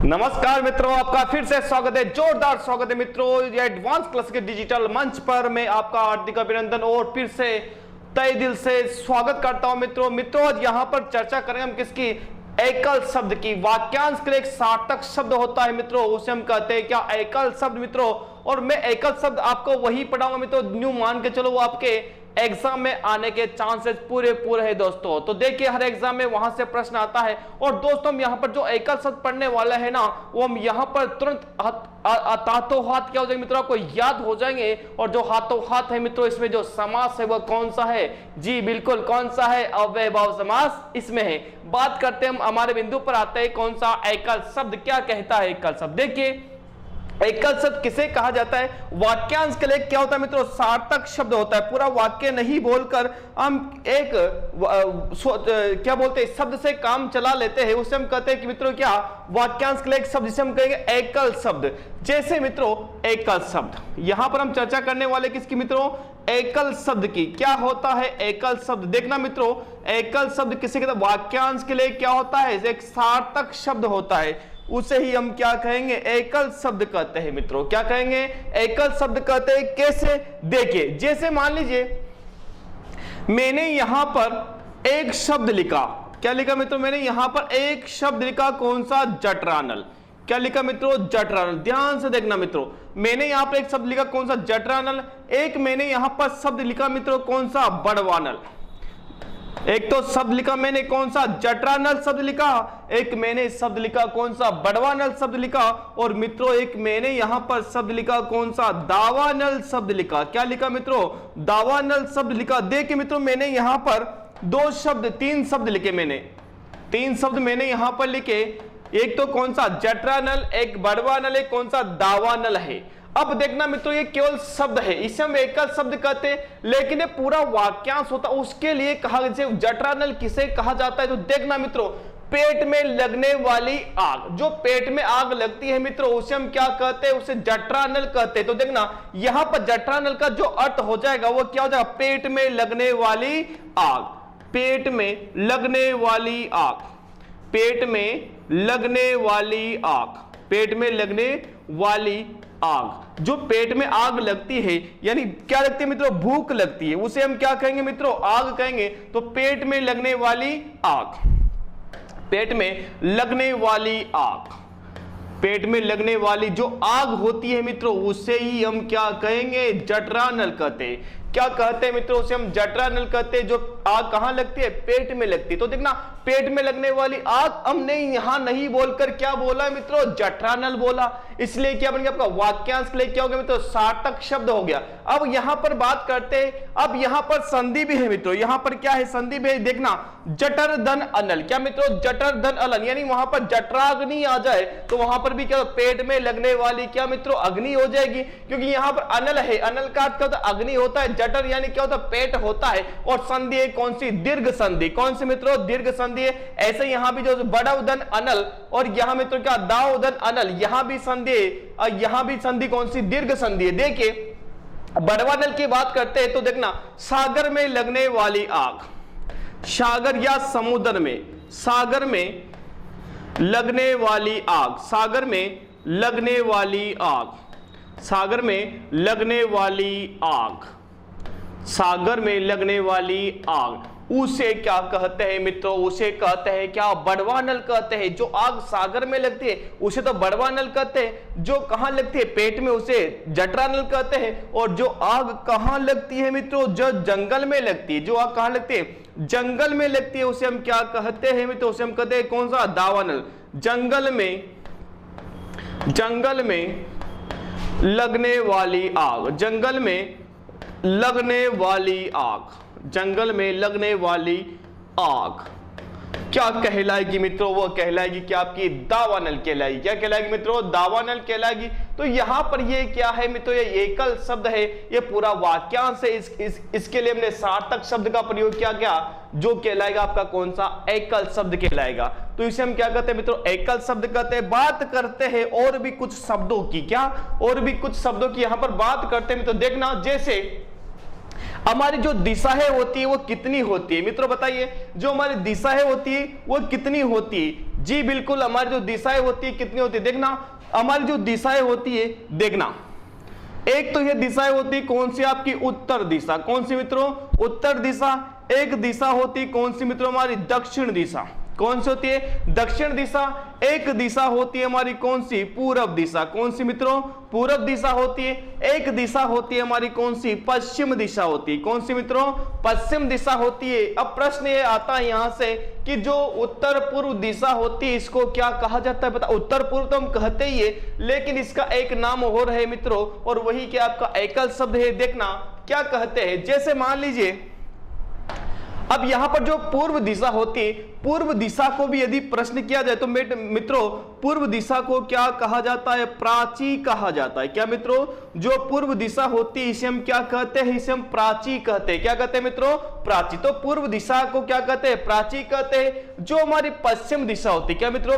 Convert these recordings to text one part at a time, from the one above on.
नमस्कार मित्रों, आपका फिर से स्वागत है, जोरदार स्वागत है मित्रों ये एडवांस क्लास के डिजिटल मंच पर। मैं आपका हार्दिक अभिनंदन और फिर से तहे दिल से स्वागत करता हूं मित्रों आज यहां पर चर्चा करेंगे हम किसकी, एकल शब्द की। वाक्यांश के लिए एक सार्थक शब्द होता है मित्रों, उसे हम कहते हैं क्या, एकल शब्द मित्रों। और मैं एकल शब्द आपको वही पढ़ाऊंगा मित्रों, न्यू मान के चलो वो आपके एग्जाम में आने के चांसेस पूरे है दोस्तों। तो देखिए हर एग्जाम में वहां से प्रश्न आता है। और दोस्तों हम यहाँ पर जो एकल शब्द पढ़ने वाला है ना, वो हम यहाँ पर तुरंत हाथों हाथ क्या हो जाएंगे मित्रों, आपको याद हो जाएंगे। और जो हाथों हाथ है मित्रों, इसमें जो समास है वो कौन सा है, जी बिल्कुल कौन सा है, अव्ययभाव समास इसमें है। बात करते हैं हम, हमारे बिंदु पर आते हैं कौन सा एकल शब्द क्या कहता है एकल शब्द। देखिए एकल शब्द किसे कहा जाता है, वाक्यांश के लिए क्या होता है मित्रों, सार्थक शब्द होता है। पूरा वाक्य नहीं बोलकर हम एक क्या बोलते हैं, शब्द से काम चला लेते हैं, उसे हम कहते हैं कि मित्रों क्या, वाक्यांश के लिए एक शब्द जिसे हम कहेंगे एकल शब्द। जैसे मित्रों एकल शब्द, यहां पर हम चर्चा करने वाले किसकी मित्रों, एकल शब्द की। क्या होता है एकल शब्द, देखना मित्रों, एकल शब्द किसे कहते हैं, वाक्यांश के लिए क्या होता है, एक सार्थक शब्द होता है, उसे ही हम क्या कहेंगे, एकल शब्द कहते हैं मित्रों। क्या कहेंगे, एकल शब्द कहते हैं। कैसे, देखिए जैसे मान लीजिए मैंने यहां पर एक शब्द लिखा, क्या लिखा मित्रों, मैंने यहां पर एक शब्द लिखा, कौन सा, जठरानल। क्या लिखा मित्रों, जठरानल। ध्यान से देखना मित्रों, मैंने यहां पर एक शब्द लिखा, कौन सा, जठरानल। एक मैंने यहां पर शब्द लिखा मित्रों, कौन सा, बड़वानल। एक तो शब्द लिखा मैंने कौन सा, जठरानल शब्द लिखा, एक मैंने शब्द लिखा कौन सा, बड़वानल शब्द लिखा। और मित्रों एक मैंने यहां पर शब्द लिखा कौन सा, दावानल शब्द लिखा। क्या लिखा मित्रों, दावानल शब्द लिखा। देखिए मित्रों मैंने यहां पर तीन शब्द लिखे, मैंने तीन शब्द मैंने यहां पर लिखे, एक तो कौन सा, जठरानल, एक बड़वानल, एक कौन सा, दावानल है। अब देखना मित्रों ये केवल शब्द है, इसे हम एकल शब्द कहते हैं, लेकिन ये पूरा वाक्यांश होता है, उसके लिए कहा, जैसे जठरानल किसे कहा जाता है, तो देखना मित्रों, पेट में लगने वाली आग, जो पेट में आग लगती है मित्रों, उसे हम क्या कहते हैं, उसे जठरानल कहते हैं। तो देखना यहां पर जठरानल का जो अर्थ हो जाएगा वो क्या हो जाएगा, पेट में लगने वाली आग, पेट में लगने वाली आग, पेट में लगने वाली आग, पेट में लगने वाली आग। जो पेट में आग लगती है, यानी क्या लगती है मित्रों, भूख लगती है, उसे हम क्या कहेंगे मित्रों, आग कहेंगे। तो पेट में लगने वाली आग, पेट में लगने वाली आग, पेट में लगने वाली जो आग होती है मित्रों, उसे ही हम क्या कहेंगे, जठरानल कहते हैं। क्या कहते हैं मित्रों, उसे हम जठरानल कहते हैं। जो आग कहां लगती है, पेट में लगती है। तो देखना पेट में लगने वाली आग, हमने यहां नहीं बोलकर क्या बोला मित्रों, जठरानल बोला, इसलिए क्या बन गया आपका वाक्यांश के लिए क्या हो गया मित्रों, सार्थक शब्द हो गया। अब यहां पर बात करते हैं, अब यहां पर संधि भी है मित्रों, यहां पर क्या है, संधि भी है। देखना जठर धन अनल, क्या मित्रों, जठर धन अनल, यानी वहां पर जठराग्नि आ जाए तो वहां पर भी क्या, पेट में लगने वाली क्या मित्रों, अग्नि हो जाएगी, क्योंकि यहां पर अनल है, अनल का अर्थ क्या होता है, अग्नि होता है, जठर यानी क्या होता है, पेट होता है। और संधि है कौन सी, दीर्घ संधि, कौन सी मित्रों, दीर्घ संधि है। ऐसे यहां भी जो बड़ा उदन अनल, और यहां मित्रों क्या, दाव उदन अनल, यहां भी संधि है, और यहां भी संधि कौन सी, दीर्घ संधि है। देखिए बड़वानल की बात करते हैं तो देखना, सागर में लगने वाली आग, सागर या समुद्र में, सागर में लगने वाली आग, सागर में लगने वाली आग, सागर में लगने वाली आग, सागर में लगने वाली आग, उसे क्या कहते हैं मित्रों, उसे कहते हैं क्या, बड़वानल कहते हैं। जो आग सागर में लगती है उसे तो बड़वानल कहते हैं, जो कहां लगती है, पेट में, उसे जठरानल कहते हैं। और जो आग कहां लगती है मित्रों, जो जंगल में लगती है, जो आग कहां लगती है, जंगल में लगती है, उसे हम क्या कहते हैं मित्रों, उसे हम कहते हैं कौन सा, दावानल। जंगल में, जंगल में लगने वाली आग, जंगल में लगने वाली आग, जंगल में लगने वाली आग क्या कहलाएगी मित्रों, वो कहलाएगी क्या, आपकी दावानल कहलाएगी। क्या कहलाएगी मित्रों, दावानल कहलाएगी। तो यहां पर ये क्या है मित्रों, ये एकल शब्द है, ये पूरा वाक्यांश है, इसके लिए हमने सार्थक शब्द का प्रयोग किया, क्या, जो कहलाएगा आपका कौन सा, एकल शब्द कहलाएगा। तो इसे हम क्या कहते हैं मित्रों, एकल शब्द कहते हैं। बात करते हैं और भी कुछ शब्दों की, क्या, और भी कुछ शब्दों की यहां पर बात करते हैं मित्रों। देखना जैसे हमारी जो दिशाएं होती है वो कितनी होती है मित्रों, बताइए जो हमारी दिशाएं होती है वो कितनी होती है। जी बिल्कुल, हमारी जो दिशाएं होती है कितनी होती है, देखना हमारी जो दिशाएं होती है, देखना एक तो ये दिशाएं होती है कौन सी, आपकी उत्तर दिशा, कौन सी मित्रों, उत्तर दिशा। एक दिशा होती है कौन सी मित्रों, हमारी दक्षिण दिशा, कौन सी होती है, दक्षिण दिशा। एक दिशा होती है हमारी कौन सी, पूरब दिशा, कौन सी मित्रों, पूरब दिशा होती है। एक दिशा होती है हमारी कौन सी, पश्चिम दिशा होती है, कौन सी मित्रों, पश्चिम दिशा होती है। अब प्रश्न ये आता है यहां से कि जो उत्तर पूर्व दिशा होती है इसको क्या कहा जाता है, बता। उत्तर पूर्व तो हम कहते ही है, लेकिन इसका एक नाम और है मित्रों, और वही क्या आपका एकल शब्द है। देखना क्या कहते हैं, जैसे मान लीजिए अब यहां पर जो पूर्व दिशा होती है, पूर्व दिशा को भी यदि प्रश्न किया जाए तो मित्रों पूर्व दिशा को क्या कहा जाता है, प्राची कहा जाता है। क्या मित्रों, जो पूर्व दिशा होती है इसे हम क्या कहते हैं, इसे हम प्राची कहते हैं। क्या कहते हैं मित्रों, प्राची। तो पूर्व दिशा को क्या कहते हैं, प्राची कहते हैं। जो हमारी पश्चिम दिशा होती है, क्या मित्रों,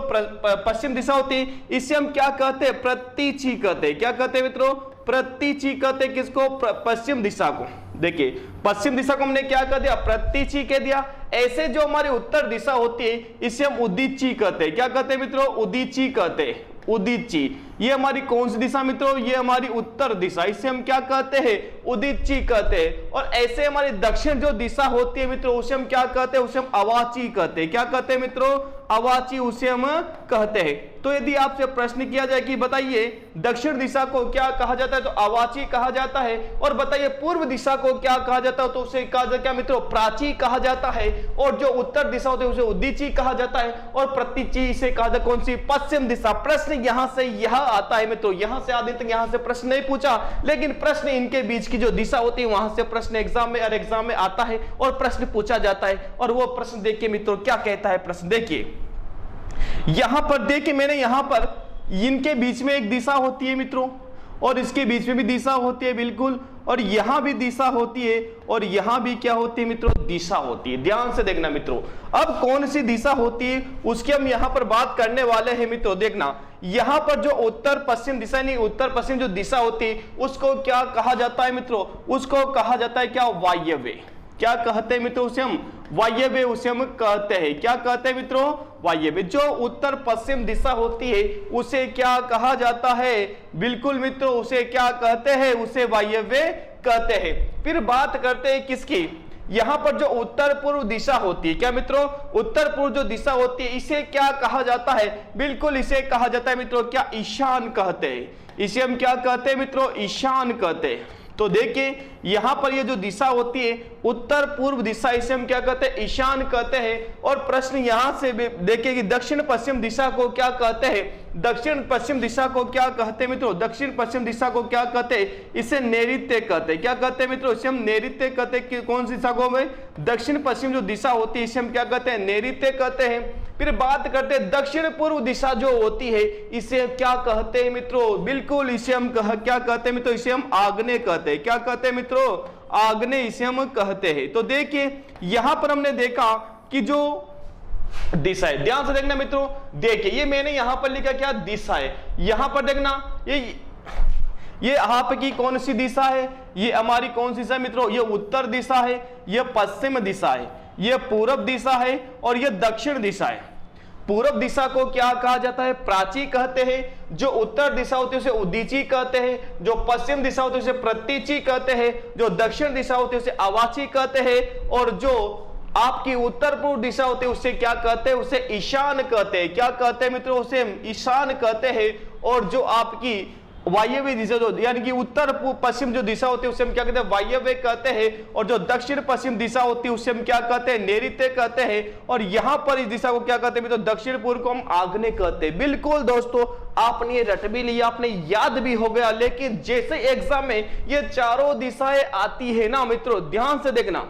पश्चिम दिशा होती है, इसे हम क्या कहते हैं, प्रतीची कहते हैं। क्या कहते हैं मित्रों, प्रतीची कहते हैं किसको, पश्चिम दिशा को। देखिए पश्चिम दिशा को हमने क्या कह दिया, प्रतीची कह दिया। ऐसे जो हमारी उत्तर दिशा होती है इसे हम उदीची कहते हैं। क्या कहते हैं मित्रों, उदीची कहते हैं, उदीची। ये हमारी कौन सी दिशा मित्रों, ये हमारी उत्तर दिशा, इसे हम क्या कहते हैं, उदीची कहते हैं। और ऐसे हमारी दक्षिण जो दिशा होती है मित्रों उसे हम क्या कहते हैं, उसे हम अवाची कहते हैं। क्या कहते हैं मित्रों, अवाची उसे हम कहते हैं। तो यदि आपसे प्रश्न किया जाए कि बताइए दक्षिण दिशा को क्या कहा जाता है, तो अवाची कहा जाता है। और बताइए पूर्व दिशा को क्या कहा जाता है, तो उसे कहा जाता है क्या मित्रों, प्राची कहा जाता है। और जो उत्तर दिशा होती है उसे उदीची कहा जाता है। और प्रतीची इसे कहा जाता है कौन सी, पश्चिम दिशा। प्रश्न यहां से यह आता है मित्रों, यहां से आदि तक यहां से प्रश्न नहीं पूछा, लेकिन प्रश्न इनके बीच की जो दिशा होती है वहां से प्रश्न एग्जाम में और एग्जाम में आता है और प्रश्न पूछा जाता है। और वो प्रश्न देखिए मित्रों क्या कहता है प्रश्न, देखिए यहां पर देखिए मैंने यहां पर इनके बीच में एक दिशा होती है मित्रों, और इसके बीच में भी दिशा होती है बिल्कुल, और यहां भी दिशा होती है, और यहां भी क्या होती है मित्रों, दिशा होती है। ध्यान से देखना मित्रों, अब कौन सी दिशा होती है उसकी हम यहां पर बात करने वाले हैं मित्रों। देखना यहां पर जो उत्तर पश्चिम दिशा, नहीं उत्तर पश्चिम जो दिशा होती है उसको क्या कहा जाता है मित्रों, उसको कहा जाता है क्या, वायव्य। क्या कहते हैं मित्रों, उसे हम वायव्य, उसे हम कहते हैं। क्या कहते हैं मित्रों, वायव्य। जो उत्तर पश्चिम दिशा होती है उसे क्या कहा जाता है, बिल्कुल मित्रों उसे क्या कहते हैं, उसे वायव्य कहते हैं। फिर बात करते हैं किसकी, यहां पर जो उत्तर पूर्व दिशा होती है, क्या मित्रों, उत्तर पूर्व जो दिशा होती है इसे क्या कहा जाता है, बिल्कुल इसे कहा जाता है मित्रों क्या, ईशान कहते हैं। इसे हम क्या कहते हैं मित्रों, ईशान कहते हैं। तो देखिए यहां पर ये जो दिशा होती है उत्तर पूर्व दिशा, इसे हम क्या कहते हैं, ईशान कहते हैं। और प्रश्न यहां से देखिए कि दक्षिण पश्चिम दिशा को क्या कहते हैं, दक्षिण पश्चिम दिशा को क्या कहते हैं मित्रों, दक्षिण पश्चिम दिशा को क्या कहते हैं, इसे नैऋत्य कहते हैं। क्या कहते हैं मित्रों, इसे हम नैऋत्य कहते हैं। कि कौन सी दिशा को में, दक्षिण पश्चिम जो दिशा होती है इसे हम क्या कहते हैं, नैऋत्य कहते हैं। फिर बात करते हैं दक्षिण पूर्व दिशा जो होती है इसे क्या कहते हैं मित्रों, बिल्कुल इसे हम क्या कहते हैं मित्रों, इसे हम आग्नेय कहते हैं। क्या कहते हैं मित्रों, आग्नेय इसे हम कहते हैं। तो देखिए यहां पर हमने देखा कि जो दिशा है, ध्यान से देखना मित्रों, देखिए ये मैंने यहां पर लिखा क्या, दिशा है। यहां पर देखना ये आपकी कौन सी दिशा है, ये हमारी कौन सी दिशा है मित्रों, ये उत्तर दिशा है, ये पश्चिम दिशा है, ये पूरब दिशा है, और ये दक्षिण दिशा है। पूरब दिशा को क्या कहा जाता है, प्राची कहते हैं। जो उत्तर दिशा होती है उसे उदीची कहते हैं। जो पश्चिम दिशा होती है उसे प्रतीची कहते हैं। जो दक्षिण दिशा होती है उसे अवाची कहते हैं। और जो आपकी उत्तर पूर्व दिशा होती है उसे क्या कहते हैं, उसे ईशान कहते हैं। क्या कहते हैं मित्रों, उसे ईशान कहते हैं। और जो आपकी वायव्य दिशा जो यानी कि उत्तर पश्चिम जो दिशा होती है उसे हम क्या कहते हैं, वायव्य कहते हैं। और जो दक्षिण पश्चिम दिशा होती है उसे हम क्या कहते हैं, नैऋत्य कहते हैं। और यहां पर इस दिशा को क्या कहते हैं, तो दक्षिण पूर्व को हम आग्नेय कहते हैं। बिल्कुल दोस्तों आपने ये रट भी लिया, आपने याद भी हो गया, लेकिन जैसे एग्जाम में ये चारों दिशाएं आती है ना मित्रों, ध्यान से देखना,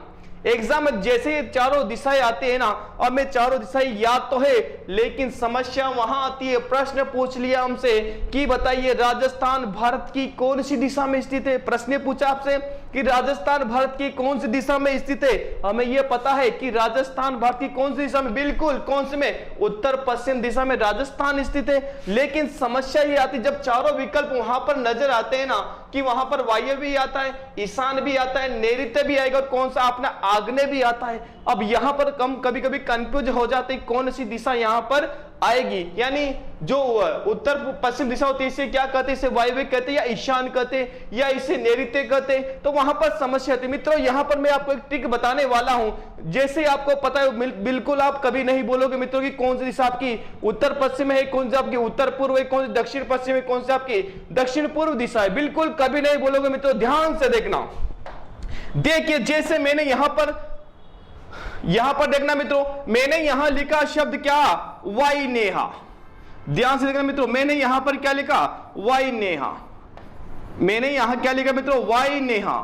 एग्जाम में जैसे ये चारों दिशाएं आती है ना, और मैं चारों दिशाएं याद तो है लेकिन समस्या वहां आती है। प्रश्न पूछ लिया हमसे कि बताइए राजस्थान भारत की कौन सी दिशा में स्थित है। प्रश्न पूछा आपसे कि राजस्थान भारत की कौन सी दिशा में स्थित है। हमें यह पता है कि राजस्थान भारत की कौन सी दिशा में, बिल्कुल कौन सी में, उत्तर पश्चिम दिशा में राजस्थान स्थित है। लेकिन समस्या ये आती जब चारों विकल्प वहां पर नजर आते हैं ना, कि वहां पर वायव्य भी आता है, ईशान भी आता है, नैऋत्य भी आएगा और कौन सा अपना आग्नेय भी आता है। अब यहां पर कभी कभी कंफ्यूज हो जाते हैं कौन सी दिशा यहां पर आएगी, यानी जो उत्तर पश्चिम दिशा होती है इसे क्या कहते हैं, इसे वायव्य कहते हैं या ईशान कहते हैं या इसे नैऋत्य कहते हैं, तो वहां पर समस्या आती है। मित्रों यहां पर मैं आपको एक ट्रिक बताने वाला हूं, जैसे आपको पता है बिल्कुल आप कभी नहीं बोलोगे मित्रों की कौन सी दिशा आपकी उत्तर पश्चिम है, कौन सी आपकी उत्तर पूर्व है, कौन सी दक्षिण पश्चिम है, कौन सी आपकी दक्षिण पूर्व दिशा है, बिल्कुल कभी नहीं बोलोगे मित्रों। ध्यान से देखना, देखिए जैसे मैंने यहां पर देखना मित्रों, मैंने यहां लिखा शब्द क्या, वायनेहा। ध्यान से देखना मित्रों, मैंने यहां पर क्या लिखा, वायनेहा। मैंने यहां क्या लिखा मित्रों, वायनेहा।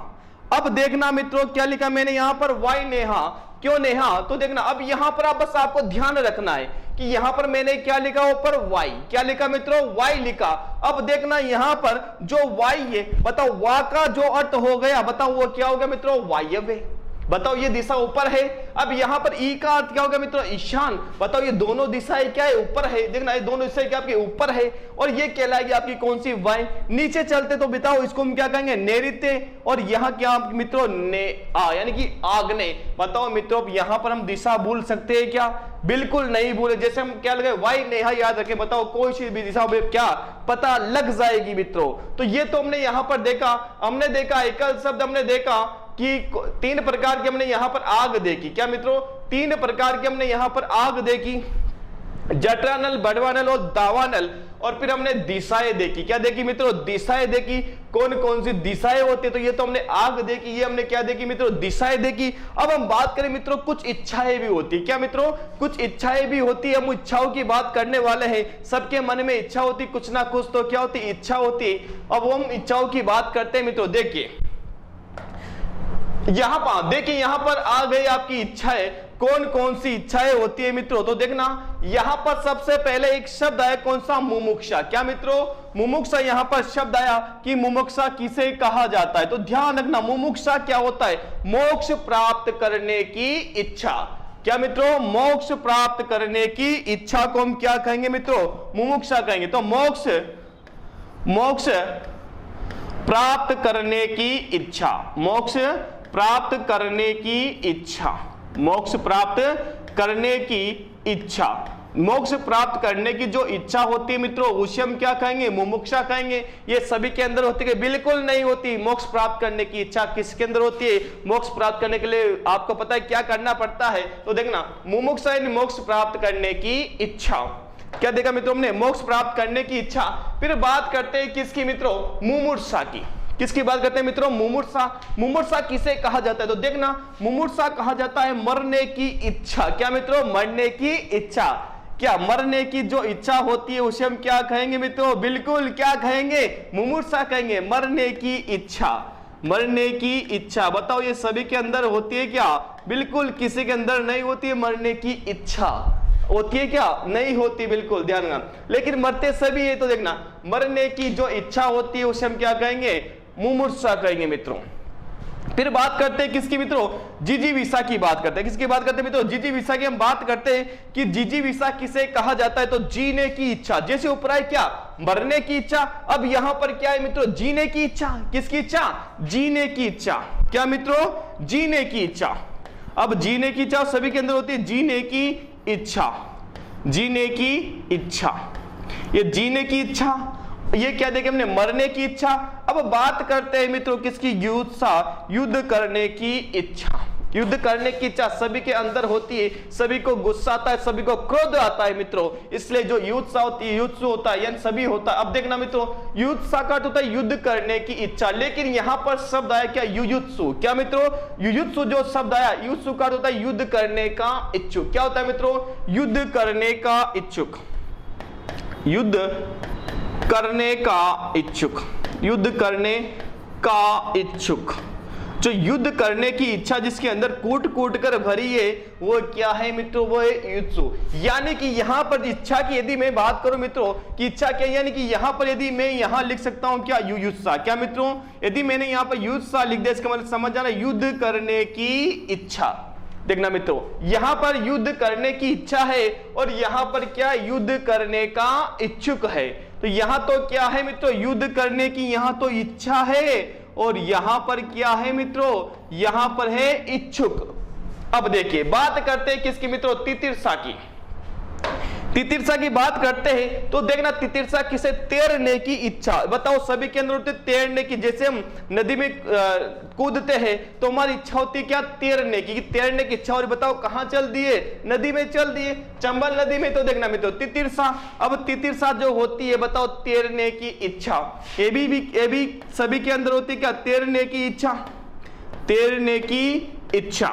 अब देखना मित्रों क्या लिखा मैंने यहां पर, वायनेहा। क्यों नेहा, तो देखना अब यहां पर आप बस आपको ध्यान रखना है कि यहां पर मैंने क्या लिखा, ऊपर वाई, क्या लिखा मित्रों, वाई लिखा। अब देखना यहां पर जो वाई है, बताओ वा का जो अर्थ हो गया, बताओ वो क्या हो गया मित्रों, वायव्य। बताओ ये दिशा ऊपर है। अब यहां पर ई का अर्थ क्या होगा मित्रों, ईशान। बताओ ये दोनों दिशाएं क्या है, ऊपर है। देखना ये दोनों दिशाएं क्या आपकी ऊपर है और ये कहलाएगी आपकी कौन सी, वाई। नीचे चलते तो बताओ इसको हम क्या कहेंगे, नैऋत्य। और यहां क्या मित्रों, यानी कि आग्नेय। बताओ मित्रों यहां पर हम दिशा भूल सकते हैं क्या, बिल्कुल नहीं भूले। जैसे हम क्या लगे, वाई नेहा याद रखें, बताओ कोई सी भी दिशा क्या पता लग जाएगी मित्रों। तो ये तो हमने यहां पर देखा, हमने देखा एकल शब्द, हमने देखा कि तीन प्रकार की हमने यहां पर आग देखी। क्या मित्रों, तीन प्रकार की हमने यहां पर आग देखी, जठरानल, बड़वानल और दावानल। और फिर हमने दिशाएं देखी। क्या देखी मित्रों, दिशाएं देखी। कौन कौन सी दिशाएं होती है, तो ये तो हमने आग देखी, ये हमने क्या देखी मित्रों, दिशाएं देखी। अब हम बात करें मित्रों, कुछ इच्छाएं भी होती। क्या मित्रों, कुछ इच्छाएं भी होती है। हम इच्छाओं की बात करने वाले हैं। सबके मन में इच्छा होती, कुछ ना कुछ तो क्या होती, इच्छा होती। अब हम इच्छाओं की बात करते हैं मित्रों। देखिए यहां पर, देखिए यहां पर आ गई आपकी इच्छाएं। कौन कौन सी इच्छाएं होती है मित्रों, तो देखना यहां पर सबसे पहले एक शब्द आया, कौन सा, मुमुक्षा। क्या मित्रों, मुमुक्षा। यहां पर शब्द आया कि मुमुक्षा किसे कहा जाता है, तो ध्यान रखना मुमुक्षा क्या होता है, मोक्ष प्राप्त करने की इच्छा। क्या मित्रों, मोक्ष प्राप्त करने की इच्छा को हम क्या कहेंगे मित्रों, मुमुक्षा कहेंगे। तो मोक्ष प्राप्त करने की इच्छा, मोक्ष प्राप्त करने की इच्छा, मोक्ष प्राप्त करने की इच्छा। मोक्ष प्राप्त करने की जो इच्छा होती है मित्रों, उसे हम क्या कहेंगे, मुमुक्षा कहेंगे। ये सभी के अंदर होती है, बिल्कुल नहीं होती। मोक्ष प्राप्त करने की इच्छा किसके अंदर होती है, मोक्ष प्राप्त करने के लिए आपको पता है क्या करना पड़ता है, तो देखना मुमुक्षा यानी मोक्ष प्राप्त करने की इच्छा। क्या देखा मित्रों हमने, मोक्ष प्राप्त करने की इच्छा। फिर बात करते हैं किसकी मित्रों, मुमूर्षा की। किसकी बात करते हैं मित्रों, मुमूर्षा। मुमूर्षा किसे कहा जाता है, तो देखना मुमूर्षा कहा जाता है मरने की इच्छा। क्या मित्रों, मरने की इच्छा। क्या मरने की जो इच्छा होती है उसे हम क्या कहेंगे मित्रों, बिल्कुल क्या कहेंगे, मुमूर्षा कहेंगे। मरने की इच्छा, मरने की इच्छा। बताओ ये सभी के अंदर होती है क्या, बिल्कुल किसी के अंदर नहीं होती है मरने की इच्छा। होती है क्या, नहीं होती, बिल्कुल ध्यान रखना। लेकिन मरते सभी है, तो देखना मरने की जो इच्छा होती है उसे हम क्या कहेंगे, मुमूर्षा कहेंगे मित्रों। फिर बात करते हैं किसकी मित्रों, जिजीविषा की बात करते हैं। किसकी बात करते हैं मित्रों, जिजीविषा की हम बात करते हैं कि जिजीविषा किसे कहा जाता है, तो जीने की इच्छा। जैसे ऊपर है क्या, मरने की इच्छा, अब यहां पर क्या है मित्रों, जीने की इच्छा। किसकी इच्छा, जीने की इच्छा। क्या मित्रों, जीने की इच्छा। अब जीने की इच्छा सभी के अंदर होती है, जीने की इच्छा, जीने की इच्छा। ये जीने की इच्छा, ये क्या देखे हमने, मरने की इच्छा। अब बात करते हैं मित्रों किसकी, युत्सा, युद्ध करने की इच्छा। युद्ध करने की इच्छा सभी के अंदर होती है। सभी को गुस्सा आता है, सभी को क्रोध आता है मित्रों, इसलिए जो युत्सा होती है, युत्सु होता है, यानी सभी होता है। अब देखना मित्रों, युत्सा का अर्थ होता है युद्ध करने की इच्छा, लेकिन यहां पर शब्द आया क्या, युयुत्सु। क्या मित्रों, युयुत्सु जो शब्द आया, युत्सु का अर्थ होता है युद्ध करने का इच्छुक। क्या होता है मित्रों, युद्ध करने का इच्छुक, युद्ध करने का इच्छुक, युद्ध करने का इच्छुक। जो युद्ध करने की इच्छा जिसके अंदर कूट कूट कर भरी है, वो क्या है मित्रों, वो है युत्सु। यानी कि यहां पर इच्छा की यदि मैं बात करूं मित्रों कि इच्छा क्या, यानी कि यहां पर यदि मैं यहां लिख सकता हूं क्या, युयुत्सा। क्या मित्रों, यदि मैंने यहां पर युत्सा लिख दिया, इसका मतलब समझ जाना युद्ध करने की इच्छा। देखना मित्रों, यहां पर युद्ध करने की इच्छा है और यहां पर क्या, युद्ध करने का इच्छुक है। तो तो यहां तो क्या है मित्रों, युद्ध करने की यहां तो इच्छा है, और यहां पर क्या है मित्रों, यहां पर है इच्छुक। अब देखिए बात करते हैं किसकी मित्रों, तितिर्सा की। तितिर्सा की बात करते हैं तो देखना तितिर्सा किसे, तैरने की इच्छा। बताओ सभी के अंदर होती है तैरने की, जैसे हम नदी में कूदते हैं तो हमारी इच्छा होती है क्या, तैरने की, तैरने की इच्छा। और बताओ कहां चल दिए, नदी में चल दिए, चंबल नदी में। तो देखना मित्रों तितिर्सा, अब तितिर्सा जो होती है बताओ तैरने की इच्छा, ये भी सभी के अंदर होती है क्या, तैरने की इच्छा, तैरने की इच्छा।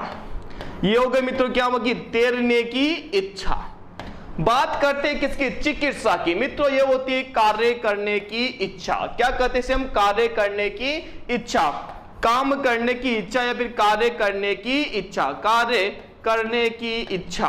ये हो गए मित्रों क्या होगी, तैरने की इच्छा। बात करते हैं किसकी, चिकित्सा की। मित्रों ये होती है कार्य करने की इच्छा। क्या कहते हैं हम, कार्य करने की इच्छा, काम करने की इच्छा या फिर कार्य करने की इच्छा, कार्य करने की इच्छा,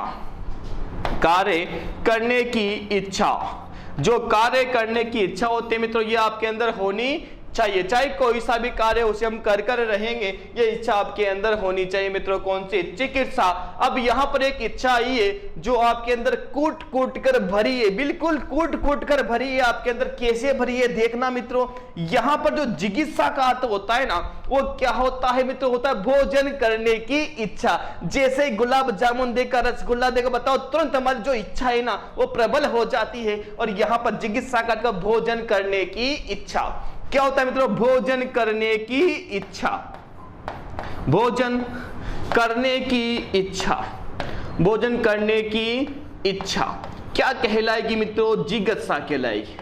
कार्य करने की इच्छा। जो कार्य करने की इच्छा होती है मित्रों ये आपके अंदर होनी चाहिए, चाहे कोई सा भी कार्य उसे हम कर रहेंगे, ये इच्छा आपके अंदर होनी चाहिए मित्रों। कौन सी, चिकित्सा। अब यहां पर एक इच्छा आई है जो आपके अंदर कूट कूट कर भरी है, बिल्कुल कूट कूट कर भरी है। आपके अंदर कैसे भरी है देखना मित्रों, यहां पर जो जिज्ञासा का अर्थ होता है ना, वो क्या होता है मित्रों, होता है भोजन करने की इच्छा। जैसे गुलाब जामुन देकर, रसगुल्ला देकर बताओ तुरंत हमारी जो इच्छा है ना वो प्रबल हो जाती है। और यहां पर जिज्ञासा का अर्थ भोजन करने की इच्छा। क्या होता है मित्रों, भोजन करने की इच्छा, भोजन करने की इच्छा, भोजन करने की इच्छा। क्या कहलाएगी मित्रों, जिज्ञासा कहलाएगी।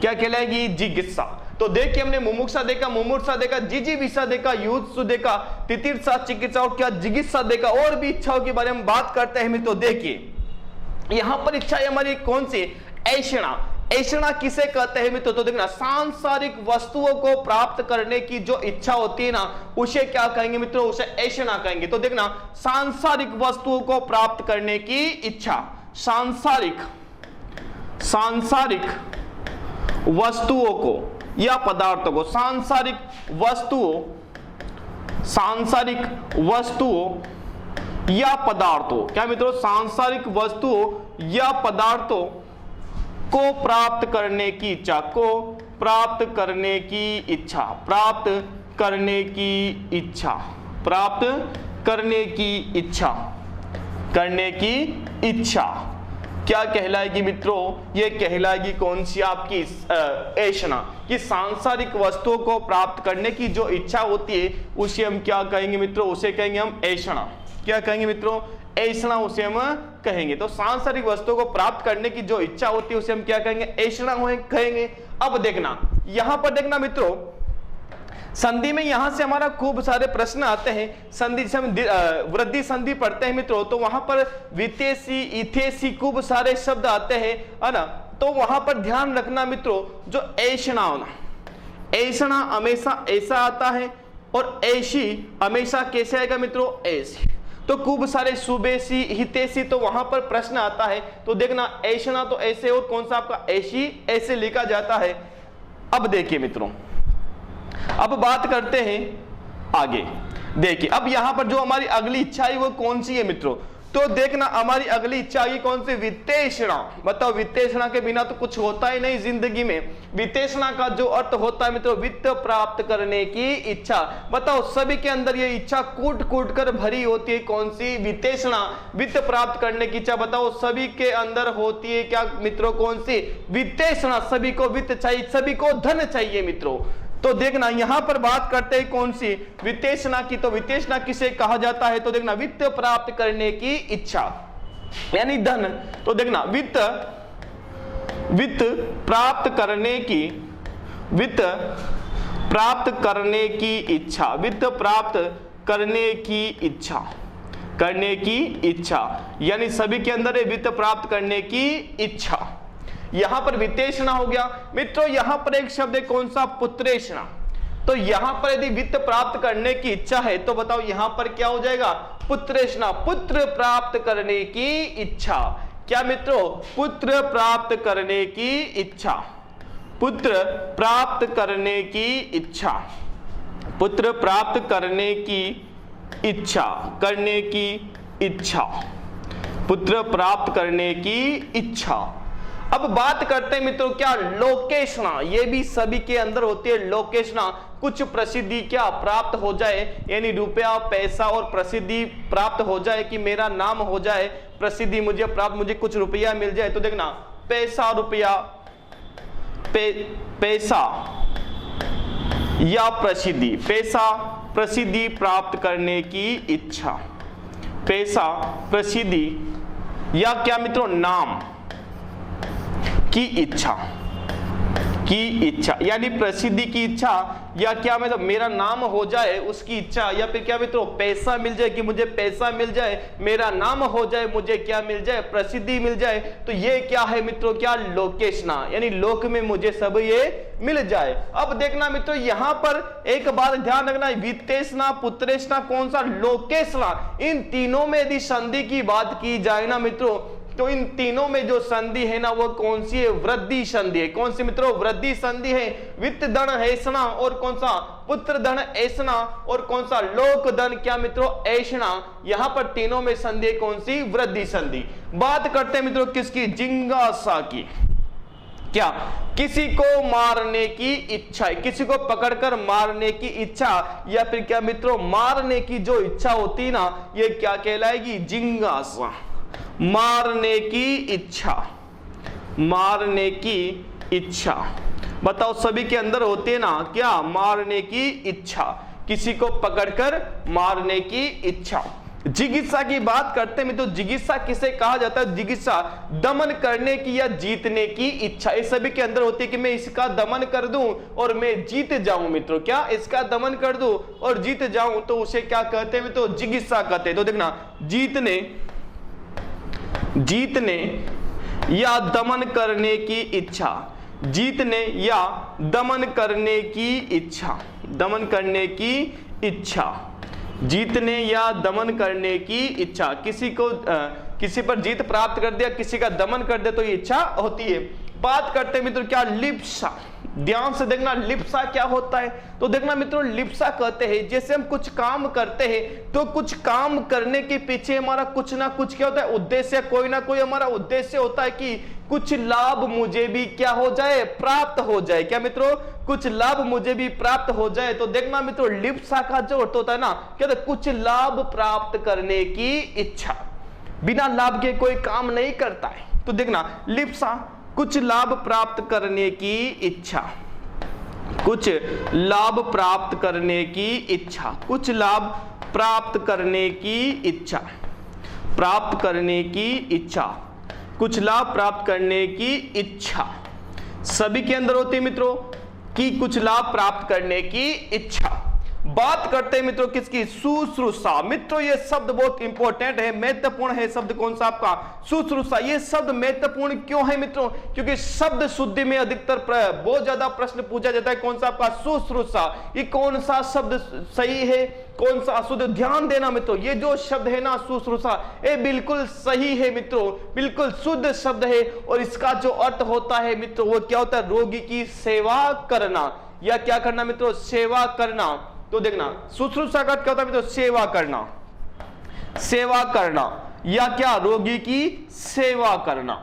क्या कहलाएगी, जिज्ञासा। तो देखिए हमने मुमुक्षा देखा, मुमुक्षा देखा, जिजीविषा देखा, युत्सु देखा, तितिर्सा, चिकित्सा और क्या जिज्ञासा देखा। और भी इच्छाओं के बारे में बात करते हैं मित्रों। देखिए यहां पर इच्छा है हमारी कौन सी, ऐषणा। ऐषणा किसे कहते हैं मित्रों, तो देखना सांसारिक वस्तुओं को प्राप्त करने की जो इच्छा होती है ना उसे क्या कहेंगे मित्रों, उसे ऐषणा कहेंगे। तो देखना सांसारिक वस्तुओं को प्राप्त करने की इच्छा, सांसारिक वस्तुओं को या पदार्थों को, सांसारिक वस्तुओं या पदार्थों, क्या मित्रों, सांसारिक वस्तुओं या पदार्थों को प्राप्त करने की इच्छा, को प्राप्त करने की इच्छा, प्राप्त करने की इच्छा, प्राप्त करने की इच्छा, करने की इच्छा। क्या कहलाएगी मित्रों, ये कहलाएगी कौन सी आपकी ऐषणा। कि सांसारिक वस्तुओं को प्राप्त करने की जो इच्छा होती है उसे हम क्या कहेंगे मित्रों, उसे कहेंगे हम ऐषणा। क्या कहेंगे मित्रों, ऐषणा उसे हम कहेंगे। तो सांसारिक वस्तुओं को प्राप्त करने की जो इच्छा होती है उसे हम क्या कहेंगे, ऐषणा कहेंगे। अब देखना यहां पर देखना मित्रों, संधि में यहां से हमारा खूब सारे प्रश्न आते हैं। संधि जैसे हम वृद्धि संधि पढ़ते हैं मित्रों तो वहां पर वितेशी, इथेशी खूब सारे शब्द आते हैं, है ना। तो वहां पर ध्यान रखना मित्रों, जो ऐषणा होना, ऐषणा हमेशा ऐसा आता है और ऐशी हमेशा कैसे आएगा मित्रों, ऐसे। तो खूब सारे सुबेशी, हितेशी, तो वहां पर प्रश्न आता है। तो देखना ऐषणा तो ऐसे और कौन सा आपका ऐशी, ऐसे लिखा जाता है। अब देखिए मित्रों, अब बात करते हैं आगे। देखिए अब यहां पर जो हमारी अगली इच्छा है वो कौन सी है मित्रों, तो देखना हमारी अगली इच्छा है कौन सी, वित्तेषणा। बताओ वित्तेषणा के बिना तो कुछ होता ही नहीं जिंदगी में। वित्तेषणा का जो अर्थ होता है मित्रों, वित्त प्राप्त करने की इच्छा। बताओ सभी के अंदर ये इच्छा कूट कूट कर भरी होती है, कौन सी, वित्तेषणा, वित्त प्राप्त करने की इच्छा। बताओ सभी के अंदर होती है क्या मित्रों, कौन सी, वित्तेषणा। सभी को वित्त चाहिए, सभी को धन चाहिए मित्रों। तो देखना यहां पर बात करते हैं कौन सी, वित्तेषणा की। तो वित्तेषणा किसे कहा जाता है, तो देखना वित्त प्राप्त करने की इच्छा यानी धन। तो देखना वित्त प्राप्त करने की, वित्त प्राप्त करने की इच्छा, वित्त प्राप्त करने की इच्छा, करने की इच्छा यानी सभी के अंदर है वित्त प्राप्त करने की इच्छा। यहां पर वित्तेषणा हो गया मित्रों। यहां पर एक शब्द है कौन सा, पुत्रेषणा। तो यहां पर यदि वित्त प्राप्त करने की इच्छा है तो बताओ यहां पर क्या हो जाएगा, पुत्रेषणा, पुत्र प्राप्त करने की इच्छा। क्या मित्रों, पुत्र प्राप्त करने की इच्छा, पुत्र प्राप्त करने की इच्छा, पुत्र प्राप्त करने की इच्छा, करने की इच्छा, पुत्र प्राप्त करने की इच्छा। अब बात करते हैं मित्रों क्या लोकेशना, ये भी सभी के अंदर होती है लोकेशना। कुछ प्रसिद्धि क्या प्राप्त हो जाए, यानी रुपया पैसा और प्रसिद्धि प्राप्त हो जाए, कि मेरा नाम हो जाए, प्रसिद्धि मुझे प्राप्त, मुझे कुछ रुपया मिल जाए। तो देखना पैसा रुपया, पैसा या प्रसिद्धि, पैसा प्रसिद्धि प्राप्त करने की इच्छा, पैसा प्रसिद्धि या क्या मित्रों नाम की इच्छा, यानी प्रसिद्धि की इच्छा, या क्या मतलब मेरा नाम हो जाए उसकी इच्छा, या फिर क्या मित्रों पैसा मिल जाए, कि मुझे पैसा मिल जाए, मेरा नाम हो जाए, मुझे क्या मिल जाए, प्रसिद्धि मिल जाए। तो ये क्या है मित्रों क्या लोकेशना, यानी लोक में मुझे सब ये मिल जाए। अब देखना मित्रों यहां पर एक बात ध्यान रखना, वित्तेशना पुत्रेशना कौन सा लोकेशना, इन तीनों में यदि संधि की बात की जाए ना मित्रों, तो इन तीनों में जो संधि है ना वो कौन सी है, वृद्धि संधि है। कौन सी मित्रों, वृद्धि संधि है। वित्त धन ऐसना और कौन सा, पुत्र धन ऐसना और कौन सा, लोक धन क्या मित्रों ऐसना। यहां पर तीनों में संधि है कौन सी, वृद्धि संधि। बात करते हैं मित्रों किसकी, जिज्ञासा की। क्या, किसी को मारने की इच्छा है, किसी को पकड़कर मारने की इच्छा, या फिर क्या मित्रों मारने की जो इच्छा होती ना, ये क्या कहलाएगी, जिज्ञासा। मारने की इच्छा, मारने की इच्छा, बताओ सभी के अंदर होते हैं ना क्या, मारने की इच्छा, किसी को पकड़कर मारने की इच्छा। जिज्ञासा की बात करते हैं तो जिज्ञासा किसे कहा जाता है, जिज्ञासा दमन करने की या जीतने की इच्छा, ये सभी के अंदर होती है कि मैं इसका दमन कर दूं और मैं जीत जाऊं मित्रों, क्या इसका दमन कर दूं और जीत जाऊं, तो उसे क्या कहते हैं तो जिज्ञासा कहते हैं। तो देखना जीतने या दमन करने की इच्छा, जीतने या दमन करने की इच्छा, दमन करने की इच्छा, जीतने या दमन करने की इच्छा, किसी को किसी पर जीत प्राप्त कर दिया, किसी का दमन कर दिया, तो ये इच्छा होती है। बात करते हैं मित्रों क्या, लिप्सा। ध्यान से देखना लिप्सा क्या होता है, तो देखना मित्रों लिप्सा कहते हैं जैसे हम कुछ काम करते हैं तो कुछ काम करने के पीछे हमारा कुछ ना कुछ क्या होता है, उद्देश्य, कोई ना कोई हमारा उद्देश्य होता है कि कुछ लाभ मुझे भी क्या हो जाए, प्राप्त हो जाए। क्या मित्रों, कुछ लाभ मुझे भी प्राप्त हो जाए। तो देखना मित्रों लिप्सा का जो अर्थ होता है ना, क्या होता है, कुछ लाभ प्राप्त करने की इच्छा, बिना लाभ के कोई काम नहीं करता है। तो देखना लिप्सा कुछ लाभ प्राप्त करने की इच्छा, कुछ लाभ प्राप्त करने की इच्छा, कुछ लाभ प्राप्त करने की इच्छा, प्राप्त करने की इच्छा, कुछ लाभ प्राप्त करने की इच्छा, सभी के अंदर होती है मित्रों कि कुछ लाभ प्राप्त करने की इच्छा। बात करते हैं मित्रों किसकी, शुश्रूषा। मित्रों ये शब्द बहुत इंपॉर्टेंट है, महत्वपूर्ण है शब्द, कौन सा आपका, शुश्रूषा। ये शब्द महत्वपूर्ण क्यों है मित्रों, क्योंकि शब्द शुद्धि में अधिकतर बहुत ज्यादा प्रश्न पूछा जाता है, कौन सा आपका शुश्रूषा। ये कौन सा शब्द सही है, कौन सा अशुद्ध, ध्यान देना मित्रों, ये जो शब्द है ना शुश्रूषा, ये बिल्कुल सही है मित्रों, बिल्कुल शुद्ध शब्द है। और इसका जो अर्थ होता है मित्रों वो क्या होता है, रोगी की सेवा करना, या क्या करना मित्रों, सेवा करना। तो देखना शुश्रूषा का क्या होता है मित्रों, सेवा करना, सेवा करना, या क्या रोगी की सेवा करना,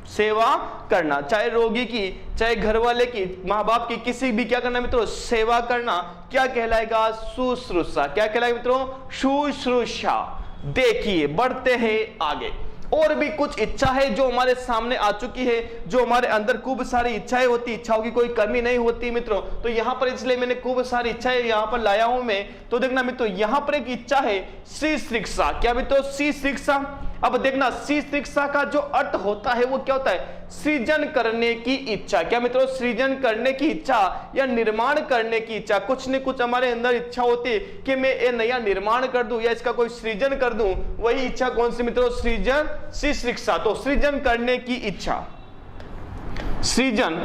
सेवा करना, चाहे रोगी की, चाहे घर वाले की, माँ बाप की, किसी भी क्या करना मित्रों, सेवा करना, क्या कहलाएगा, शुश्रूषा। क्या कहलाएगा मित्रों, शुश्रूषा। देखिए बढ़ते हैं आगे, और भी कुछ इच्छा है जो हमारे सामने आ चुकी है, जो हमारे अंदर खूब सारी इच्छाएं होती, इच्छाओं की कोई कमी नहीं होती मित्रों। तो यहाँ पर इसलिए मैंने खूब सारी इच्छाएं यहाँ पर लाया हूं मैं। तो देखना मित्रों यहाँ पर एक इच्छा है शिक्षा। क्या मित्रों, शिक्षा। अब देखना शिक्षा का जो अर्थ होता है वो क्या होता है, सृजन करने की इच्छा। क्या मित्रों, सृजन करने की इच्छा या निर्माण करने की इच्छा। कुछ न कुछ हमारे अंदर इच्छा होती है कि मैं ये नया निर्माण कर दूं या इसका कोई सृजन कर दूं, वही इच्छा कौन सी मित्रों, सृजन, शिक्षा। तो सृजन करने की इच्छा, सृजन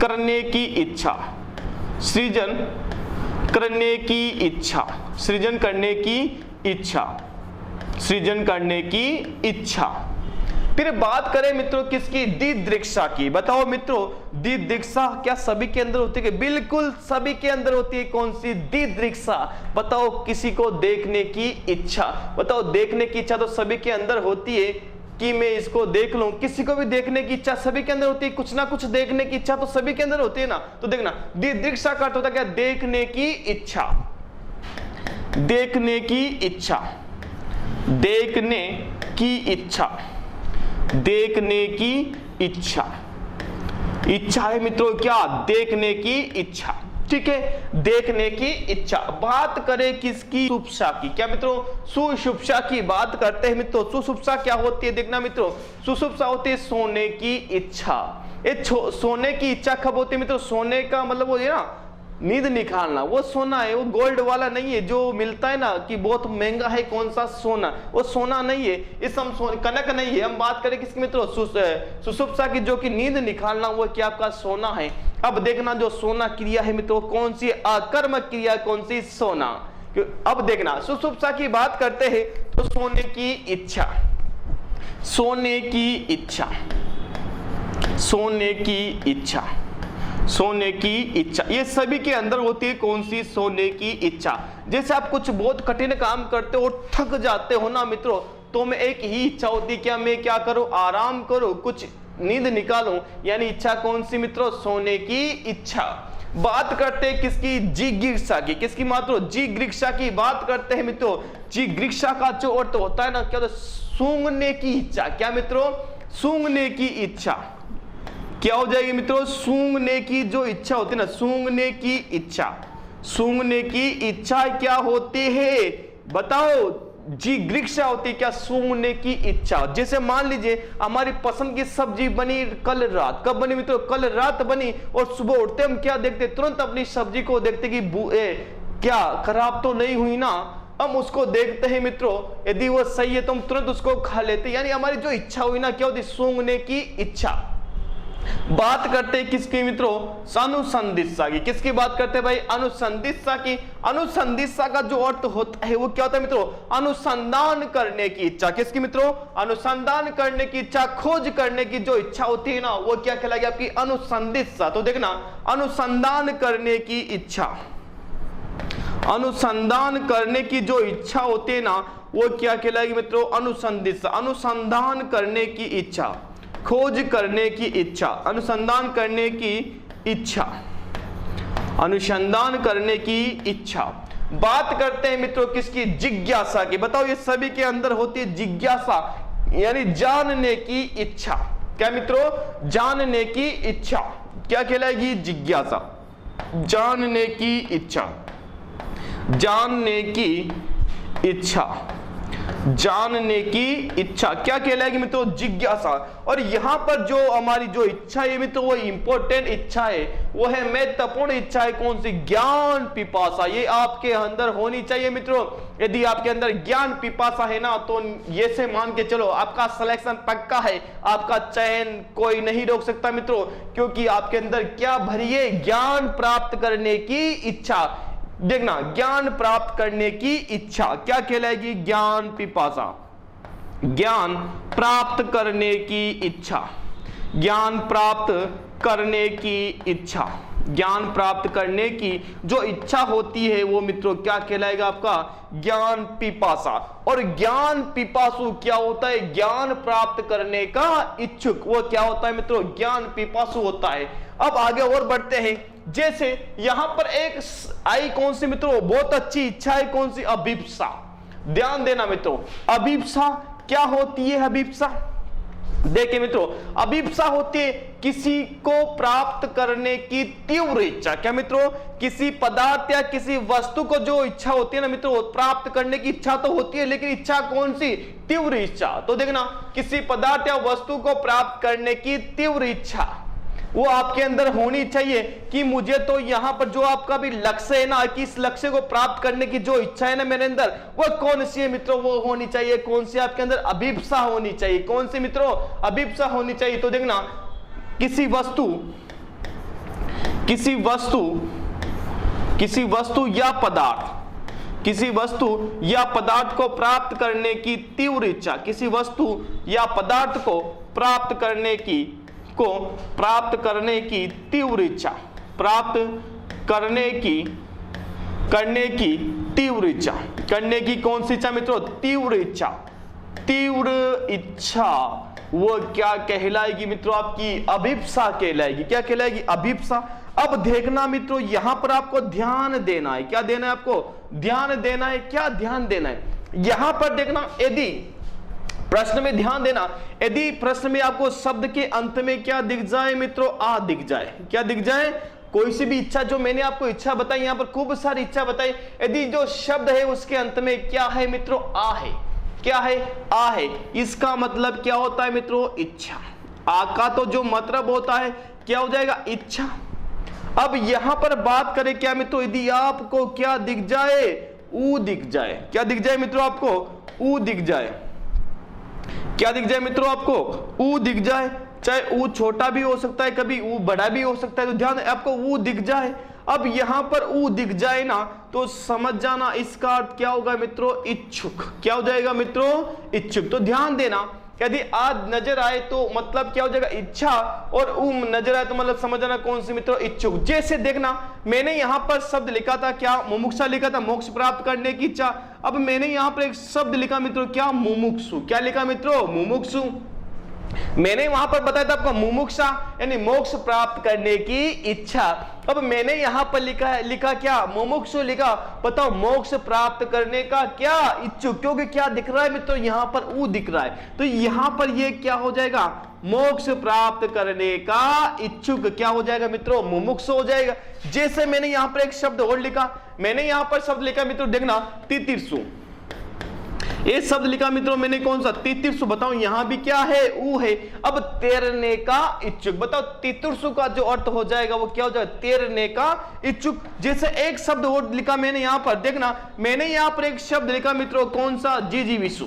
करने की इच्छा, सृजन करने की इच्छा, सृजन करने की इच्छा, सृजन करने की इच्छा। फिर बात करें मित्रों किसकी, दिदृक्षा की। बताओ मित्रों दिदृक्षा क्या सभी के अंदर होती है, बिल्कुल सभी के अंदर होती है। कौन सी, दिदृक्षा। बताओ किसी को देखने की इच्छा, बताओ देखने की इच्छा तो सभी के अंदर होती है। कि मैं इसको देख लूं। किसी को भी देखने की इच्छा सभी के अंदर होती है, कुछ ना कुछ देखने की इच्छा तो सभी के अंदर होती है ना। तो देखना दिदृक्षा का अर्थ होता है क्या, देखने की इच्छा, देखने की इच्छा, देखने की इच्छा, देखने की इच्छा, इच्छा है मित्रों क्या, देखने की इच्छा, ठीक है, देखने की इच्छा। बात करें किसकी, सुषुप्सा की, क्या मित्रों, सुषुप्सा की बात करते हैं मित्रों। सुषुप्सा क्या होती है, देखना मित्रों, सुषुप्सा होती है सोने की इच्छा। ये सोने की इच्छा कब होती है मित्रों, सोने का मतलब वो है ना नींद निकालना, वो सोना है, वो गोल्ड वाला नहीं है जो मिलता है ना कि बहुत महंगा है कौन सा सोना, वो सोना नहीं है, इस हम कनक नहीं है। हम बात करें किसकी मित्रों, सुषुप्सा की, जो कि नींद निकालना, वो क्या आपका सोना है। अब देखना जो सोना क्रिया है मित्रों कौन सी, अकर्मक क्रिया कौन सी, सोना। अब देखना सुषुप्सा की बात करते हैं तो सोने की इच्छा, सोने की इच्छा, सोने की इच्छा, सोने की इच्छा, ये सभी के अंदर होती है कौन सी, सोने की इच्छा। जैसे आप कुछ बहुत कठिन काम करते हो, थक जाते हो ना मित्रों, तो मैं एक ही इच्छा होती है क्या, मैं क्या करूं, आराम करूं, कुछ नींद निकालूं, यानी इच्छा कौन सी मित्रों, सोने की इच्छा। बात करते हैं किसकी, जिगृक्षा की, किसकी मात्रो, जिगृक्षा की बात करते हैं मित्रों। जिगृक्षा का जो अर्थ होता है ना क्या, सूंघने की इच्छा, क्या मित्रों, सूंघने की इच्छा, क्या हो जाएगी मित्रों, सूंघने की जो इच्छा होती है ना, सूंघने की इच्छा, सूंघने की इच्छा क्या होती है बताओ, जिगृक्षा होती है क्या, सूंघने की इच्छा। जैसे मान लीजिए हमारी पसंद की सब्जी बनी कल रात, कब बनी मित्रों, कल रात बनी, और सुबह उठते हम क्या देखते, तुरंत अपनी सब्जी को देखते कि क्या खराब तो नहीं हुई ना, हम उसको देखते हैं मित्रों, यदि वो सही है तो हम तुरंत उसको खा लेते, यानी हमारी जो इच्छा हुई ना क्या होती, सूंघने की इच्छा। बात करते हैं किसकी मित्रों, अनुसंधित्सा की, किसकी बात करते हैं भाई, अनुसंधित्सा की। अनुसंधित्सा का जो अर्थ होता है वो क्या होता है मित्रों, अनुसंधान करने की इच्छा, किसकी मित्रों, अनुसंधान करने की इच्छा, खोज करने की जो इच्छा होती है ना, वो क्या कहलाएगी आपकी, अनुसंधित्सा। तो देखना अनुसंधान करने की इच्छा, अनुसंधान करने की जो इच्छा होती है ना, वो क्या कहलाएगी मित्रों, अनुसंधित्सा। अनुसंधान करने की इच्छा, खोज करने की इच्छा, अनुसंधान करने की इच्छा, अनुसंधान करने की इच्छा। बात करते हैं मित्रों किसकी, जिज्ञासा की। बताओ ये सभी के अंदर होती है जिज्ञासा, यानी जानने की इच्छा, क्या मित्रों, जानने की इच्छा, क्या कहलाएगी, जिज्ञासा, जानने की इच्छा, जानने की इच्छा, जानने की इच्छा क्या कहलाएगी मित्रों, जिज्ञासा। और यहां पर जो हमारी जो इच्छा है मित्रों, वो इंपॉर्टेंट इच्छा है, वो है महत्वपूर्ण इच्छा है, कौन सी, ज्ञान पिपासा। ये आपके अंदर होनी चाहिए मित्रों। यदि आपके अंदर ज्ञान पिपासा है ना, तो ये से मान के चलो आपका सिलेक्शन पक्का है, आपका चयन कोई नहीं रोक सकता मित्रों, क्योंकि आपके अंदर क्या भरी है, ज्ञान प्राप्त करने की इच्छा। देखना ज्ञान प्राप्त करने की इच्छा क्या कहलाएगी, ज्ञान पिपासा, ज्ञान प्राप्त करने की इच्छा, ज्ञान प्राप्त करने की इच्छा, ज्ञान प्राप्त करने की जो इच्छा होती है वो मित्रों क्या कहलाएगा आपका, ज्ञान पिपासा। और ज्ञान पिपासु क्या होता है, ज्ञान प्राप्त करने का इच्छुक, वो क्या होता है मित्रों, ज्ञान पिपासु होता है। अब आगे और बढ़ते हैं, जैसे यहां पर एक आई कौन सी मित्रों, बहुत अच्छी इच्छा है, कौन सी, अभिप्सा। ध्यान देना मित्रों, अभिप्सा क्या होती है, अभिप्सा देखिए मित्रों, अभिप्सा होती है किसी को प्राप्त करने की तीव्र इच्छा। क्या मित्रों, किसी पदार्थ या किसी वस्तु को जो इच्छा होती है ना मित्रों, प्राप्त करने की इच्छा तो होती है, लेकिन इच्छा कौन सी, तीव्र इच्छा। तो देखना किसी पदार्थ या वस्तु को प्राप्त करने की तीव्र इच्छा वो आपके अंदर होनी चाहिए कि मुझे तो यहां पर जो आपका भी लक्ष्य है ना, कि इस लक्ष्य को प्राप्त करने की जो इच्छा है ना मेरे अंदर, वो कौन सी है मित्रों, वो होनी चाहिए कौन सी, आपके अंदर अभिप्सा होनी चाहिए। कौन सी मित्रों, अभिप्सा होनी चाहिए। तो देखना किसी वस्तु या पदार्थ, किसी वस्तु या पदार्थ को प्राप्त करने की तीव्र इच्छा, किसी वस्तु या पदार्थ को प्राप्त करने की तीव्र इच्छा, प्राप्त करने की तीव्र इच्छा, करने की कौन सी इच्छा मित्रों, तीव्र इच्छा, तीव्र इच्छा वो क्या कहलाएगी मित्रों? आपकी अभिप्सा कहलाएगी। क्या कहलाएगी? अभिप्सा। अब देखना मित्रों, यहां पर आपको ध्यान देना है। क्या देना है आपको? ध्यान देना है। क्या ध्यान देना है? यहां पर देखना, यदि प्रश्न में ध्यान देना, यदि प्रश्न में आपको शब्द के अंत में क्या दिख जाए मित्रों? आ दिख जाए। क्या दिख जाए? कोई सी भी इच्छा, जो मैंने आपको इच्छा बताई, यहां पर खूब सारी इच्छा बताई, यदि जो शब्द है उसके अंत में क्या है मित्रों? आ है। क्या है? आ है। इसका मतलब क्या होता है मित्रों? इच्छा। आ का तो जो मतलब होता है क्या हो जाएगा? इच्छा। अब यहां पर बात करें क्या मित्रों? यदि आपको क्या दिख जाए? ऊ दिख जाए। क्या दिख जाए मित्रों? आपको ऊ दिख जाए। क्या दिख जाए मित्रों? आपको ऊ दिख जाए। चाहे ऊ छोटा भी हो सकता है, कभी ऊ बड़ा भी हो सकता है, तो ध्यान, आपको ऊ दिख जाए। अब यहां पर ऊ दिख जाए ना, तो समझ जाना इसका अर्थ क्या होगा मित्रों? इच्छुक। क्या हो जाएगा मित्रों? इच्छुक। तो ध्यान देना, यदि आ नजर आए तो मतलब क्या हो जाएगा? इच्छा, और ऊ नजर आए तो मतलब समझ जाना कौन सी मित्रों? इच्छुक। जैसे देखना, मैंने यहां पर शब्द लिखा था क्या? मुमुक्षा लिखा था, मोक्ष प्राप्त करने की इच्छा। अब मैंने यहां पर एक शब्द लिखा मित्रों, क्या? मुमुक्षु। क्या लिखा मित्रों? मुमुक्षु। मैंने वहां पर बताया था आपको मुमुक्षा यानी मोक्ष प्राप्त करने की इच्छा। अब मैंने यहां पर लिखा क्या? मुमुक्षु लिखा। बताओ, मोक्ष प्राप्त करने का क्या? इच्छुक। क्योंकि क्या दिख रहा है मित्रों? यहां पर ऊ दिख रहा है, तो यहां पर ये क्या हो जाएगा? मोक्ष प्राप्त करने का इच्छुक। क्या हो जाएगा मित्रों? मुमुक्षु हो जाएगा। जैसे मैंने यहां पर एक शब्द और लिखा, मैंने यहां पर शब्द लिखा मित्रों, देखना, तितिर्षु। ये शब्द लिखा मित्रों मैंने, कौन सा? तितिर्षु। बताओ यहां भी क्या है? ऊ है। अब तैरने का इच्छुक। बताओ तितिर्षु का जो अर्थ हो जाएगा वो क्या हो जाएगा? तैरने का इच्छुक। जैसे एक शब्द और लिखा मैंने यहां पर, देखना, मैंने यहां पर एक शब्द लिखा मित्रों, कौन सा? जिजीविषु।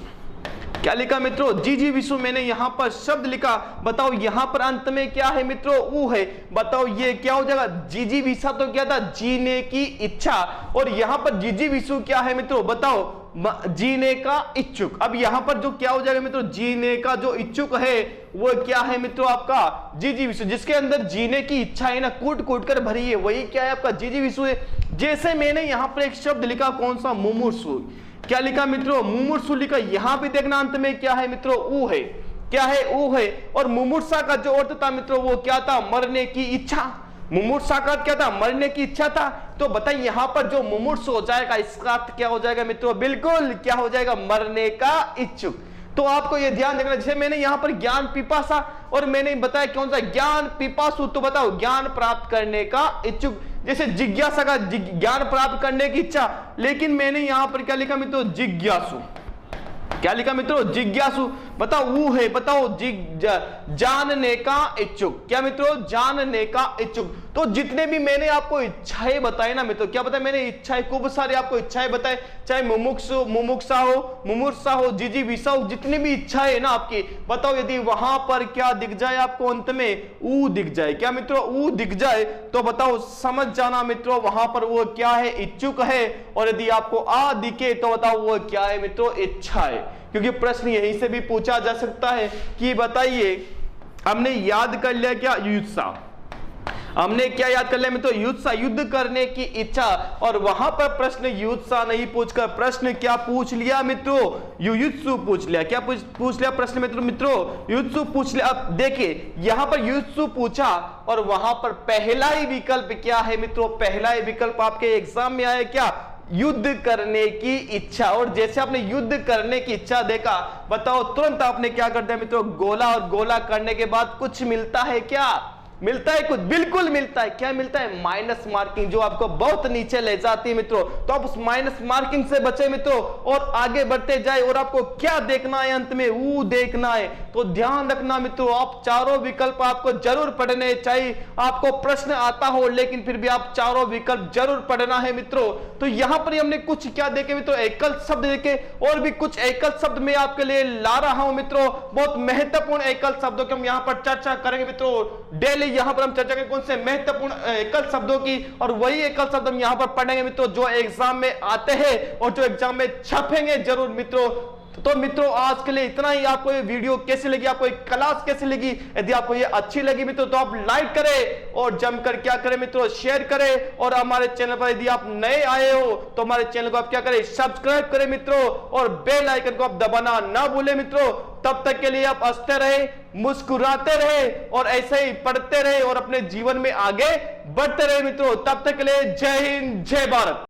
क्या लिखा मित्रों? जिजीविषु। मैंने यहां पर शब्द लिखा। बताओ यहां पर अंत में क्या है मित्रों? ऊ है। बताओ ये क्या हो जाएगा? जिजीविषा तो क्या था? जीने की इच्छा। और यहां पर जिजीविषु क्या है मित्रों? बताओ, जीने का इच्छुक। अब यहां पर जो क्या हो जाएगा मित्रों? जीने का जो इच्छुक है वो क्या है मित्रों? आपका जिजीविषु। जिसके अंदर जीने की इच्छा है ना, कूट कूट कर भरी है, वही क्या है? आपका जिजीविषु है। जैसे मैंने यहां पर एक शब्द लिखा, कौन सा? मुमुक्षु। क्या लिखा मित्रों? मुमुक्षु लिखा। यहां भी देखना अंत में क्या है मित्रों? ऊ है। क्या है? ऊ है। और मुमुक्षा का जो अर्थ था मित्रों वो क्या था? मरने की इच्छा। मुमुक्षा का क्या था? मरने की इच्छा था। तो बताइए यहां पर जो मुमुक्षु हो जाएगा इसका अर्थ क्या हो जाएगा मित्रों? बिल्कुल क्या हो जाएगा? मरने का इच्छुक। तो आपको यह ध्यान रखना, जैसे मैंने यहां पर ज्ञान पिपासा और मैंने बताया कौन सा? ज्ञान पिपासु। तो बताओ ज्ञान प्राप्त करने का इच्छुक। जैसे जिज्ञासा का ज्ञान प्राप्त करने की इच्छा, लेकिन मैंने यहां पर क्या लिखा मित्रों? जिज्ञासु। क्या लिखा मित्रों? जिज्ञासु। बताओ वो है। बताओ जानने का इच्छुक। क्या मित्रों? जानने का इच्छुक। तो जितने भी मैंने आपको इच्छाएं बताए ना मित्रों, क्या बताया मैंने? इच्छाएं, खूब सारी आपको इच्छाएं बताए, चाहे मुमुक्षा हो, जिजीविषा हो, जितनी भी इच्छाएं ना आपकी, बताओ यदि वहां पर क्या दिख जाए आपको? अंत में ऊ दिख जाए। क्या मित्रों? ऊ दिख जाए तो बताओ समझ जाना मित्रों वहां पर वो क्या है? इच्छुक है। और यदि आपको आ दिखे तो बताओ वो क्या है मित्रों? इच्छा है। क्योंकि प्रश्न यहीं से भी पूछा जा सकता है कि बताइए, हमने याद कर लिया क्या? युत्सा। हमने क्या याद कर लिया मित्रों? युत्सा, युद्ध करने की इच्छा। और वहां पर प्रश्न युत्सा नहीं पूछकर प्रश्न क्या पूछ लिया मित्रों? युयुत्सु पूछ लिया। क्या पूछ लिया प्रश्न मित्रों? युत्सु पूछ लिया। अब देखिए यहां पर युत्सु पूछा और वहां पर पहला ही विकल्प क्या है मित्रों? पहला ही विकल्प आपके एग्जाम में आया क्या? युद्ध करने की इच्छा। और जैसे आपने युद्ध करने की इच्छा देखा, बताओ तुरंत आपने क्या कर दिया मित्रों? गोला। और गोला करने के बाद कुछ मिलता है क्या? मिलता है कुछ? बिल्कुल मिलता है। क्या मिलता है? माइनस मार्किंग, जो आपको बहुत नीचे ले जाती है मित्रों। तो आप उस माइनस मार्किंग से बचे मित्रों और आगे बढ़ते जाए। और आपको क्या देखना है? अंत में ऊ देखना है। तो ध्यान रखना मित्रों, आप चारों विकल्प आपको जरूर पढ़ने चाहिए। आपको प्रश्न आता हो लेकिन फिर भी आप चारों विकल्प जरूर पढ़ना है मित्रों। तो यहां पर हमने कुछ क्या देखे मित्रों? एकल शब्द देखे, और भी कुछ एकल शब्द मैं आपके लिए ला रहा हूं मित्रों। बहुत महत्वपूर्ण एकल शब्दों की हम यहां पर चर्चा करेंगे मित्रों। डेली यहां पर हम चर्चा करेंगे कौन से महत्वपूर्ण एकल शब्दों की, और वही एकल शब्द हम यहां पर पढ़ेंगे मित्रों जो एग्जाम में आते हैं और जो एग्जाम में छपेंगे जरूर मित्रों। तो मित्रों आज के लिए इतना ही। आपको ये वीडियो कैसी लगी, आपको ये क्लास कैसी लगी? यदि आपको ये अच्छी लगी मित्रों तो आप लाइक करें और जमकर क्या करें मित्रों, शेयर करें। और हमारे चैनल पर यदि आप नए आए हो तो हमारे चैनल को आप क्या करें, सब्सक्राइब करें मित्रों, और बेल आइकन को आप दबाना ना भूलें मित्रों। तब तक के लिए आप हंसते रहे, मुस्कुराते रहे और ऐसे ही पढ़ते रहे और अपने जीवन में आगे बढ़ते रहे मित्रों। तब तक के लिए जय हिंद, जय भारत।